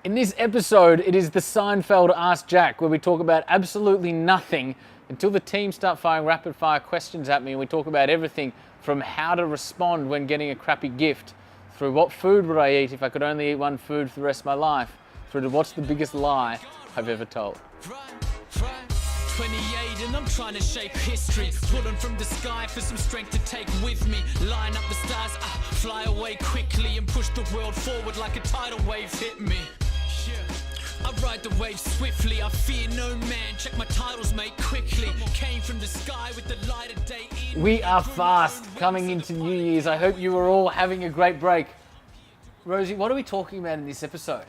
In this episode, it is the Seinfeld Ask Jack, where we talk about absolutely nothing until the team start firing rapid fire questions at me, and we talk about everything from how to respond when getting a crappy gift, through what food would I eat if I could only eat one food for the rest of my life, through to what's the biggest lie I've ever told. 28 and I'm trying to shape history, pulling from the sky for some strength to take with me, line up the stars, fly away quickly and push the world forward like a tidal wave hit me. I ride the wave swiftly, I fear no man, check my titles mate quickly, came from the sky with the light of day in. We are fast coming into New Year's. I hope you are all having a great break. Rosie, what are we talking about in this episode?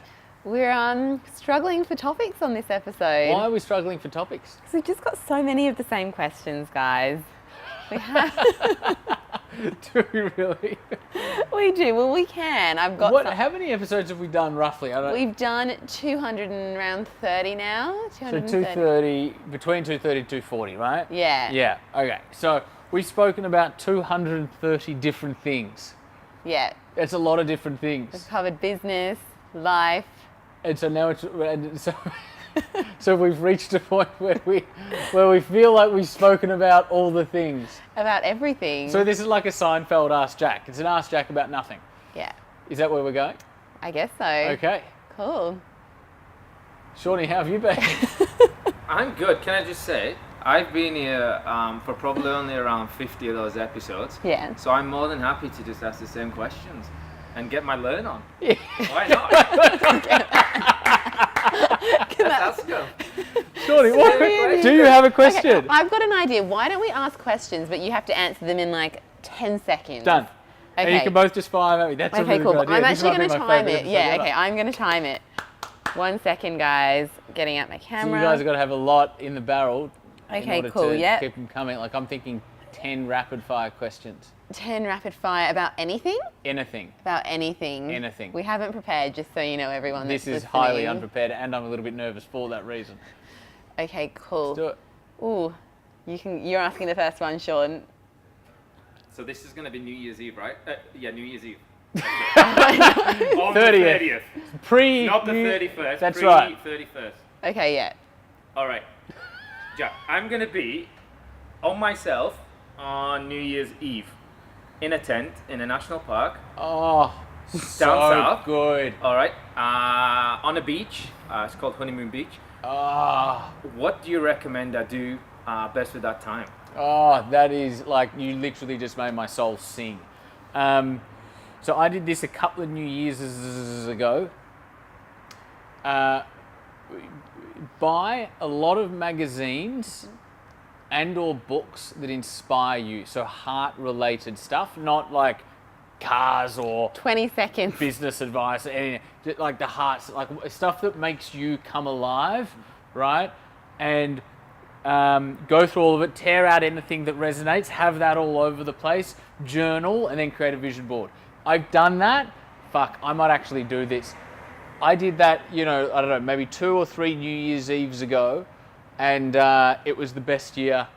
We're struggling for topics on this episode. Why are we struggling for topics? Because we've just got so many of the same questions, guys. We have. Do we really? We do. Well, we can. I've got. How many episodes have we done roughly? We've done 230 now. So 230, between 230 and 240, right? Yeah. Yeah. Okay. So we've spoken about 230 different things. Yeah. That's a lot of different things. We've covered business, life. And so now so we've reached a point where we feel like we've spoken about all the things. About everything. So this is like a Seinfeld Ask Jack. It's an Ask Jack about nothing. Yeah. Is that where we're going? I guess so. Okay. Cool. Shawnee, how have you been? I'm good. Can I just say, I've been here for probably only around 50 of those episodes. Yeah. So I'm more than happy to just ask the same questions and get my learn on. Yeah. Why not? Let's ask them. Shawnee, Really? do you have a question? Okay, I've got an idea. Why don't we ask questions, but you have to answer them in like 10 seconds? Done. Okay. And you can both just fire at me. That's a Okay, really cool. good But idea. I'm This actually might going to be my time favourite it. Yeah, episode okay. ever. I'm going to time it. 1 second, guys. Getting out my So camera. you guys have got to have a lot in the barrel in Okay, order cool, to yep. keep them coming. Like I'm thinking 10 rapid fire questions. 10 rapid fire about anything? Anything. About anything. Anything. We haven't prepared, just so you know, everyone This that's is listening. highly unprepared and I'm a little bit nervous for that reason. Okay, cool. Let's do it. Ooh, you're asking the first one, Sean. So this is going to be New Year's Eve, right? Yeah, New Year's Eve. On 30th. the 30th. Pre. Not the 31st. That's right. 31st. Okay, yeah. All right. Jack, I'm going to be on myself on New Year's Eve in a tent in a national park. Oh, Down so south. good. All right. On a beach. It's called Honeymoon Beach. Oh, What do you recommend I do best with that time? oh, that is like, you literally just made my soul sing. So I did this a couple of New Year's ago. Buy a lot of magazines and or books that inspire you. So heart-related stuff, not like cars or 20 seconds. business advice, anything. Just like the hearts, like stuff that makes you come alive, right? And go through all of it, tear out anything that resonates, have that all over the place, journal, and then create a vision board. I've done that. Fuck, I might actually do this. I did that, I don't know, maybe 2 or 3 New Year's Eves ago, and it was the best year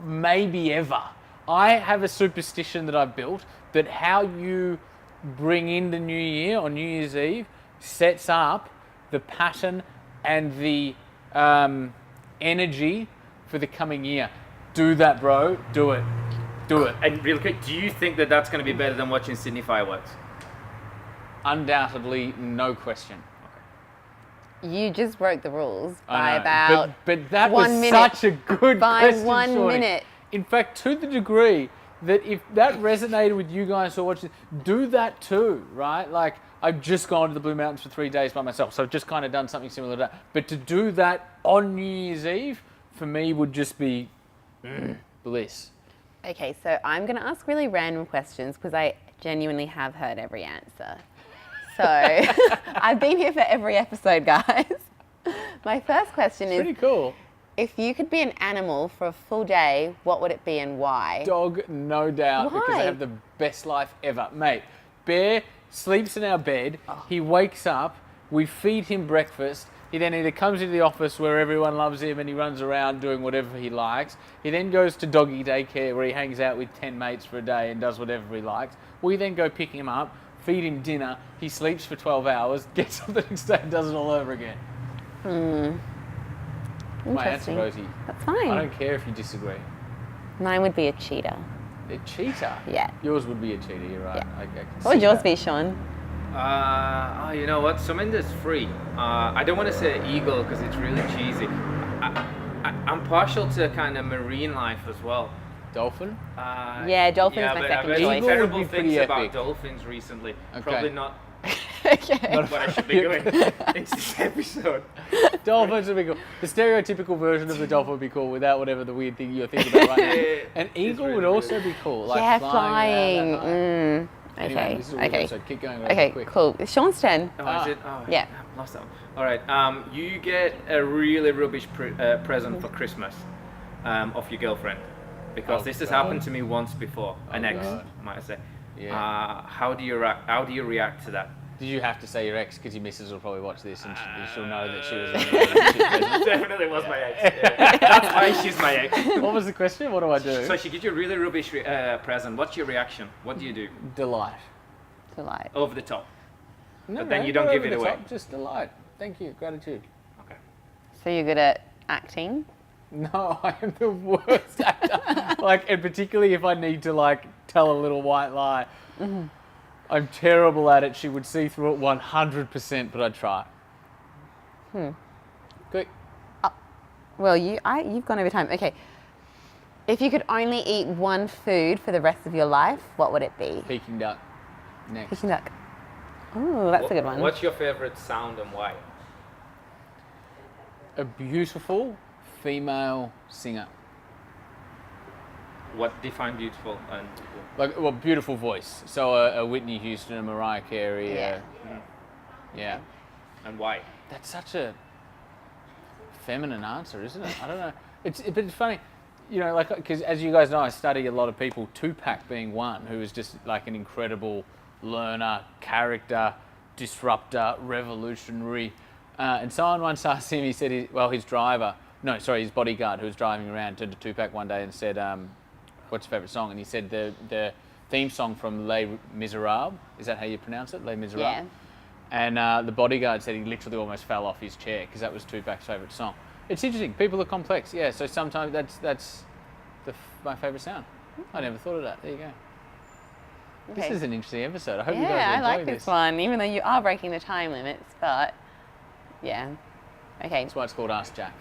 maybe ever. I have a superstition that I've built that how you bring in the new year on New Year's Eve sets up the pattern and the energy for the coming year. Do that, bro. Do it. Do it. And real quick, do you think that that's going to be better than watching Sydney fireworks? Undoubtedly, no question. You just broke the rules I by know. about but that 1 was minute. such a good By question, 1 Shawnee. minute. In fact, to the degree that if that resonated with you guys who are watching, do that too, right? Like, I've just gone to the Blue Mountains for 3 days by myself, so I've just kind of done something similar to that. But to do that on New Year's Eve, for me, would just be bliss. Okay, so I'm going to ask really random questions because I genuinely have heard every answer. So I've been here for every episode, guys. My first question Pretty is, cool. if you could be an animal for a full day, what would it be and why? Dog, no doubt, because I Why? have the best life ever. Mate, Bear sleeps in our bed, he wakes up, we feed him breakfast, he then either comes into the office where everyone loves him and he runs around doing whatever he likes, he then goes to doggy daycare where he hangs out with 10 mates for a day and does whatever he likes. We then go pick him up, feed him dinner, he sleeps for 12 hours, gets up the next day and does it all over again. My answer, Interesting. Rosie. That's fine. I don't care if you disagree. Mine would be a cheetah. A cheetah? Yeah. Yours would be a cheetah, you're right. Yeah. I can What would see yours that. be, Sean? You know what? Something that's free. I don't want to say eagle because it's really cheesy. I'm partial to kind of marine life as well. Dolphin? Yeah, dolphin's yeah, my but second I've choice. heard Eagle would terrible be pretty things about epic. dolphins recently. Okay. Probably not Okay. what I should be doing in this episode. Dolphins would be cool. The stereotypical version of the dolphin would be cool without whatever the weird thing you're thinking about right now. Yeah, An it's eagle would really also be cool. Like Yeah, flying. around flying. that high. Anyway, Okay. this is a weird Okay. episode. Keep going. Rosie, Okay, quick. cool. It's Sean's turn. Oh, is it? Oh, Yeah. I lost that one. All right. You get a really rubbish present for Christmas of your girlfriend, because Oh, this has God. happened to me once before. An Oh, ex, God. might I say. Yeah. How do you react to that? Did you have to say your ex because your missus will probably watch this and she'll know that she was in a relationship present? Definitely was my ex. Yeah. That's why she's my ex. What was the question? What do I do? So she gives you a really rubbish present. What's your reaction? What do you do? Delight. Delight. Over the top. No, But then no, you don't not give over it the away. top, just delight. Thank you. Gratitude. Okay. So you're good at acting? No, I am the worst actor. And particularly if I need to tell a little white lie. I'm terrible at it. She would see through it 100%, but I'd try. Quick. Well, you've gone over time. Okay. If you could only eat one food for the rest of your life, what would it be? Peking duck. Next. Peking duck. Oh, that's a good one. What's your favorite sound and why? A beautiful female singer. What define beautiful and Beautiful voice. So a Whitney Houston, a Mariah Carey. Yeah. Yeah. and why? That's such a feminine answer, isn't it? I don't know. But it's funny, because as you guys know, I study a lot of people. Tupac being one, who is just an incredible learner, character, disruptor, revolutionary. And someone once asked him. He said, his bodyguard, who was driving around, turned to Tupac one day and said, "What's your favorite song?" And he said the theme song from Les Miserables. Is that how you pronounce it? Les Miserables. Yeah. And the bodyguard said he literally almost fell off his chair because that was Tupac's favourite song. It's interesting. People are complex. Yeah. So sometimes that's my favourite sound. I never thought of that. There you go. This Okay. is an interesting episode. I hope you guys Yeah, are I like enjoying this one, even though you are breaking the time limits, but yeah. Okay. That's why it's called Ask Jack.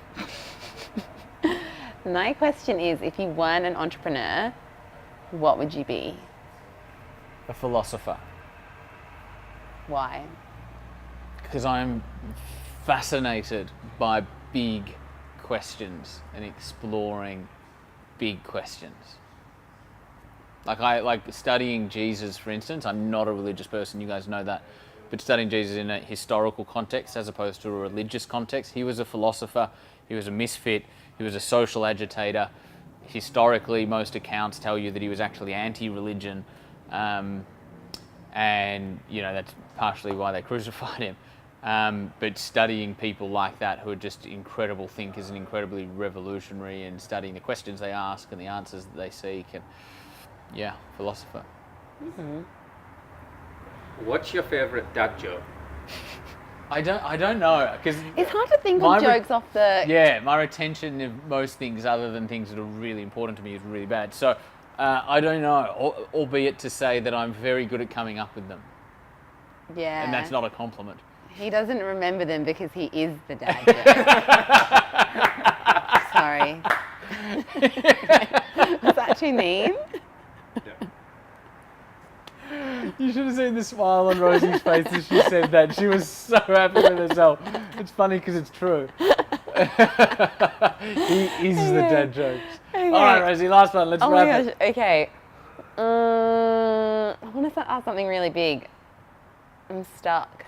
My question is, if you weren't an entrepreneur, what would you be? A philosopher. Why? Because I'm fascinated by big questions and exploring big questions. I like studying Jesus, for instance. I'm not a religious person, you guys know that. But studying Jesus in a historical context as opposed to a religious context. He was a philosopher, he was a misfit, he was a social agitator. Historically, most accounts tell you that he was actually anti-religion. And, that's partially why they crucified him. But studying people like that who are just incredible thinkers and incredibly revolutionary, and studying the questions they ask and the answers that they seek, and philosopher. Mm-hmm. What's your favorite dad joke? I don't know, because It's hard to think of jokes off the... my retention of most things other than things that are really important to me is really bad. So I don't know, albeit to say that I'm very good at coming up with them, Yeah. and that's not a compliment. He doesn't remember them because he is the dad joke. Sorry. Was that too mean? You should have seen the smile on Rosie's face as she said that. She was so happy with herself. It's funny because it's true. He is the dad jokes. Okay. All right, Rosie, last one. Let's Oh my wrap gosh, it. okay. I want to ask something really big. I'm stuck.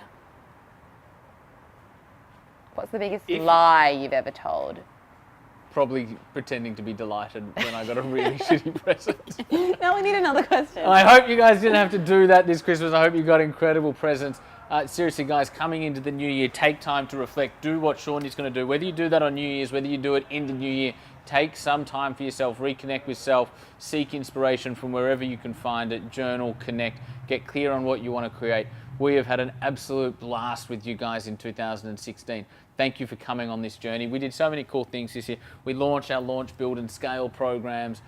What's the biggest lie you've ever told? Probably pretending to be delighted when I got a really shitty present. No, we need another question. I hope you guys didn't have to do that this Christmas. I hope you got incredible presents. Seriously, guys, coming into the new year, take time to reflect. Do what Sean is going to do. Whether you do that on New Year's, whether you do it in the new year, take some time for yourself, reconnect with self, seek inspiration from wherever you can find it, journal, connect, get clear on what you want to create. We have had an absolute blast with you guys in 2016. Thank you for coming on this journey. We did so many cool things this year. We launched our Launch, Build and Scale programs.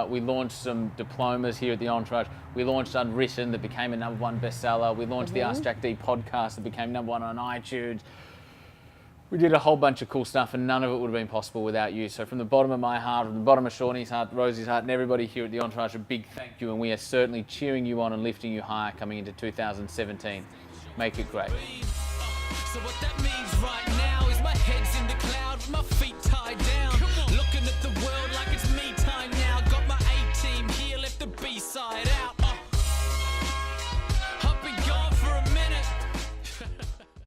We launched some diplomas here at the Entourage. We launched Unwritten that became a #1 bestseller. We launched the AskJackD podcast that became #1 on iTunes. We did a whole bunch of cool stuff, and none of it would have been possible without you. So from the bottom of my heart, from the bottom of Shawnee's heart, Rosie's heart, and everybody here at the Entourage, a big thank you, and we are certainly cheering you on and lifting you higher coming into 2017. Make it great. So what that means right now is my head's in the cloud with my